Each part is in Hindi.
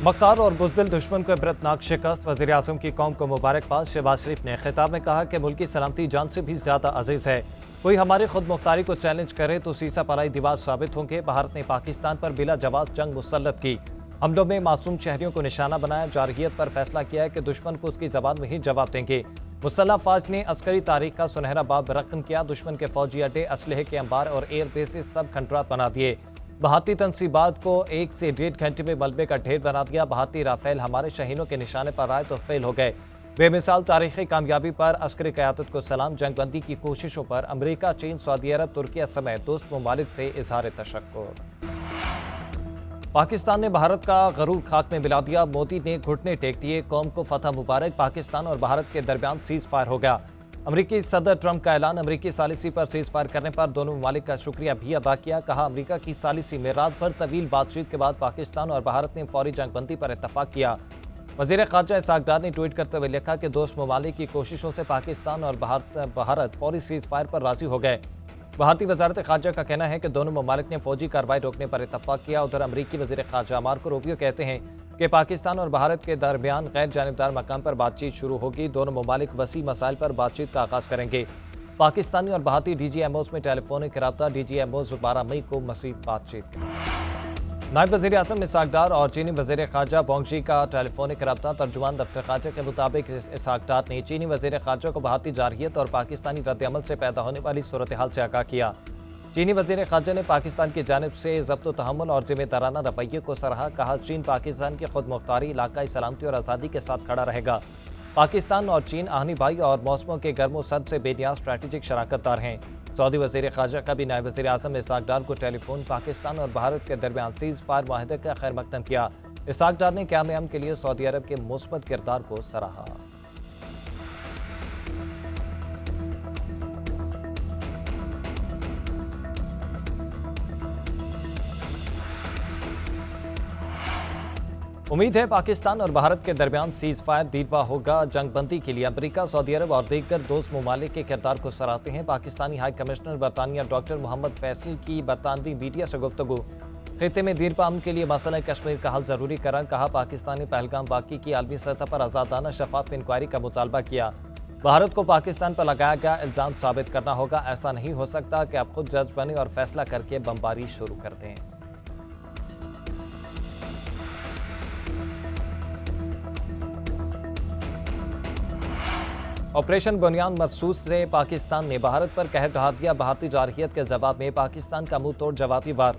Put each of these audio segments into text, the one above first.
मक्कार और बुज़दिल दुश्मन को इबरतनाक शिकस्त, वज़ीर आज़म की कौम को मुबारकबाद। शहबाज शरीफ ने खिताब में कहा कि मुल्की सलामती जान से भी ज़्यादा अजीज़ है। कोई हमारी खुद मुख्तारी को चैलेंज करे तो सीसा पराई दीवार साबित होंगे। भारत ने पाकिस्तान पर बिला जवाब जंग मुसल्लत की। हमलों में मासूम शहरियों को निशाना बनाया। जारहियत पर फैसला किया है कि दुश्मन को उसकी जबान में ही जवाब देंगे। मुसल्लह फौज ने अस्करी तारीख का सुनहरा बाब रकम किया। दुश्मन के फौजी अड्डे, असलहे के अंबार और एयर बेसिस सब खंडरात बना दिए। भारतीय तंसीबात को 1 से 1.5 घंटे में मलबे का ढेर बना दिया। भारतीय राफेल हमारे शहीनों के निशाने पर आए तो फेल हो गए। बेमिसाल तारीखी कामयाबी पर अस्करी क़यादत को सलाम। जंगबंदी की कोशिशों पर अमरीका, चीन, सऊदी अरब, तुर्किया समेत दोस्त ममालिक से इजहार तशक्कुर। पाकिस्तान ने भारत का गरूर खाक में मिला दिया। मोदी ने घुटने टेक दिए। कौम को फतह मुबारक। पाकिस्तान और भारत के दरमियान सीज फायर हो गया। अमरीकी सदर ट्रंप का ऐलान। अमरीकी सालिसी पर सीज फायर करने पर दोनों ममालिक का शुक्रिया भी अदा किया। कहा, अमरीका की सालिसी में रात भर तवील बातचीत के बाद पाकिस्तान और भारत ने फौरी जंगबंदी पर इत्तफाक किया। वज़ीर ख़ारजा इसहाक डार ने ट्वीट करते हुए लिखा कि दोस्त ममालिक की कोशिशों से पाकिस्तान और भारत फौरी सीज फायर पर राजी हो गए। भारतीय वजारत ख़ारजा का कहना है कि दोनों ममालिक ने फौजी कार्रवाई रोकने पर इत्तफाक किया। उधर अमरीकी वज़ीर ख़ारजा मार्को रूबियो कहते हैं कि पाकिस्तान और भारत के दरमियान गैर जानिबदार मकाम पर बातचीत शुरू होगी। दोनों ममालिक वसी मसाइल पर बातचीत का आगाज़ करेंगे। पाकिस्तानी और भारतीय DGMOs में टेलीफोनिक रब्ता। DGMOs 12 मई को मज़ीद बातचीत। नायब वज़ीर आज़म इसहाक डार और चीनी वज़ीर ख़ारजा बोंगजी का टेलीफोनिक रब्ता। तर्जुमान दफ्तर ख़ारजा के मुताबिक इसहाक डार ने चीनी वज़ीर ख़ारजा को भारतीय जारहियत और पाकिस्तानी रद्द-ए-अमल से पैदा होने वाली सूरत हाल से आगाह किया। चीनी वज़ीर ख़ारजा ने पाकिस्तान की जानिब से ज़ब्त तहम्मुल और ज़िम्मेदाराना रवैये को सराहा। कहा, चीन पाकिस्तान की खुद मुख्तारी, इलाकाई सलामती और आज़ादी के साथ खड़ा रहेगा। पाकिस्तान और चीन आहनी भाई और मौसमों के गर्मो सर्द से बेनियाज स्ट्रैटेजिक शराकतदार हैं। सऊदी वज़ीर ख़ारजा का भी नायब वज़ीर आज़म इसहाक डार को टेलीफोन। पाकिस्तान और भारत के दरमियान सीज़ फायर माहिदे का खैर मकदम किया। इसहाक डार ने क़याम अमन के लिए सऊदी अरब के मुस्बत किरदार को सराहा। उम्मीद है पाकिस्तान और भारत के दरमियान सीज फायर दीरवा होगा। जंगबंदी के लिए अमरीका, सऊदी अरब और दीगर दोस्त ममालिक के किरदार को सराहते हैं। पाकिस्तानी हाई कमिश्नर बरतानिया डॉक्टर मोहम्मद फैसल की बरतानवी मीडिया से गुफ्तगू। खित्ते में दीरपा अमन के लिए मसला कश्मीर का हल जरूरी करार। कहा, पाकिस्तान ने पहलगाम वाक़ई की आलमी सतह पर आज़ादाना शफाफ इंक्वायरी का मुतालबा किया। भारत को पाकिस्तान पर लगाया गया इल्ज़ाम साबित करना होगा। ऐसा नहीं हो सकता कि आप खुद जज बने और फैसला करके बमबारी शुरू कर दें। ऑपरेशन बुनियाद मरसूस से पाकिस्तान ने भारत पर कहर ढहा दिया। भारतीय जारहियत के जवाब में पाकिस्तान का मुंह तोड़ जवाबी वार।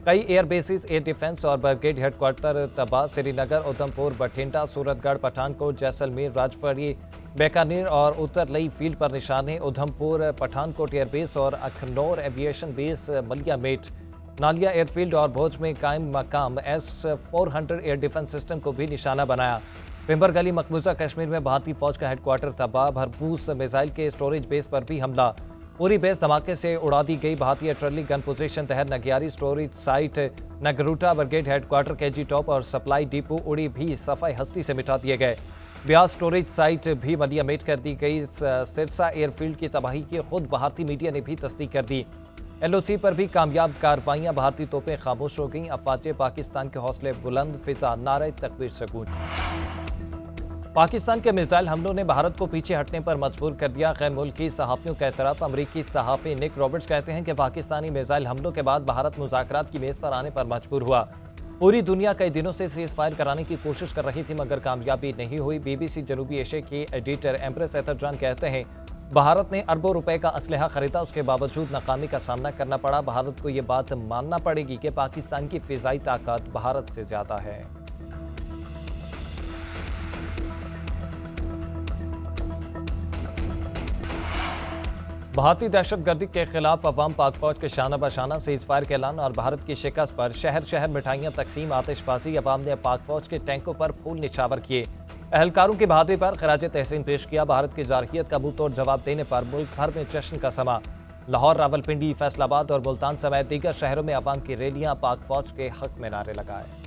कई एयर बेसिस, एयर डिफेंस और ब्रिगेड हेडक्वार्टर तबाह। श्रीनगर, उधमपुर, बठिंडा, सूरतगढ़, पठानकोट, जैसलमेर, राजौरी, बीकानेर और उत्तरलई फील्ड पर निशाने। उधमपुर, पठानकोट एयरबेस और अखनौर एविएशन बेस, मलिया मेट, नालिया एयरफील्ड और भोज में कायम मकाम S-400 एयर डिफेंस सिस्टम को भी निशाना बनाया। पिंबर गली, मकबूजा कश्मीर में भारतीय फौज का हेडक्वार्टर तबाह। भरपूस मिसाइल के स्टोरेज बेस पर भी हमला। पूरी बेस धमाके से उड़ा दी गई। भारतीय ट्रली गन पोजीशन तहर नगियारी storage site, Nagrota brigade headquarter, KG top और सप्लाई डिपो उड़ी भी सफाई हस्ती से मिटा दिए गए। ब्यास स्टोरेज साइट भी मलिया मेट कर दी गई। सिरसा एयरफील्ड की तबाही की खुद भारतीय मीडिया ने भी तस्दीक कर दी। LOC पर भी कामयाब कार्रवाइयां। भारतीय तोपें खामोश हो गईं। अफवाज पाकिस्तान के हौसले बुलंद। फिजा नारे तकबीर से गूंजी। पाकिस्तान के मिसाइल हमलों ने भारत को पीछे हटने पर मजबूर कर दिया। गैर मुल्की सहाफ़ियों का एतराफ़। अमरीकी सहाफ़ी निक रॉबर्ट्स कहते हैं कि पाकिस्तानी मिसाइल हमलों के बाद भारत मुज़ाकरात की मेज़ पर आने पर मजबूर हुआ। पूरी दुनिया कई दिनों से सीज़ फायर कराने की कोशिश कर रही थी मगर कामयाबी नहीं हुई। BBC जनूबी एशिया के एडिटर एम्प्रेस एतरजान कहते हैं, भारत ने अरबों रुपए का असलहा खरीदा, उसके बावजूद नाकामी का सामना करना पड़ा। भारत को ये बात मानना पड़ेगी कि पाकिस्तान की फ़िज़ाई ताकत भारत से ज़्यादा है। भारतीय दहशतगर्दी के खिलाफ अवाम पाक फौज के शाना बशाना सीज फायर के ऐलान और भारत की शिकस्त पर शहर शहर मिठाइयां तकसीम, आतिशबाजी। अवाम ने पाक फौज के टैंकों पर फूल निछावर किए। एहलकारों की बहादुरी पर खराज तहसीन पेश किया। भारत की जारहियत का मुंह तोड़ जवाब देने पर मुल्क भर में जश्न का समा। लाहौर, रावलपिंडी, फैसलाबाद और मुल्तान समेत दीगर शहरों में अवाम की रैलियां पाक फौज के हक में नारे लगाए।